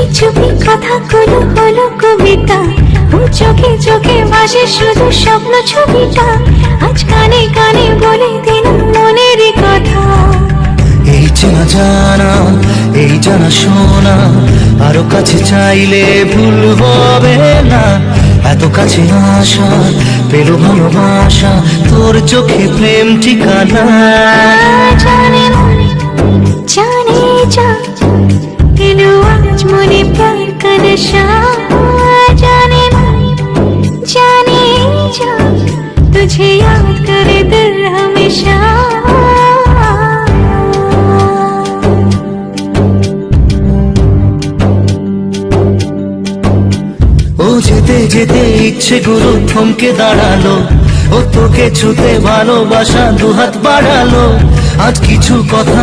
চুপি চুপি কথাগুলো হলো কবিতা, ও চোখে চোখে ভাসে শুধু স্বপ্ন ছবিটা, আজ কানে কানে বলে দিলাম মনের কথা। এই চেনা জানা, এই জানা শোনা, আরো কাছে চাইলে ভুল হবে না। এত কাছে আসা পেল ভালোবাসা, তোর চোখে প্রেম ঠিকানা। জানে মনে জানে যা, এলো আজ মনে প্যার का नशा। जाने मन जाने जा, तुझे याद करे दिल हमेशा। ও যেতে যেতে ইচ্ছে গুলো থমকে দাঁড়ালো, ও তোকে ছুতে ভালোবাসা দুহাত বাড়ালো। আজ কিছু কথা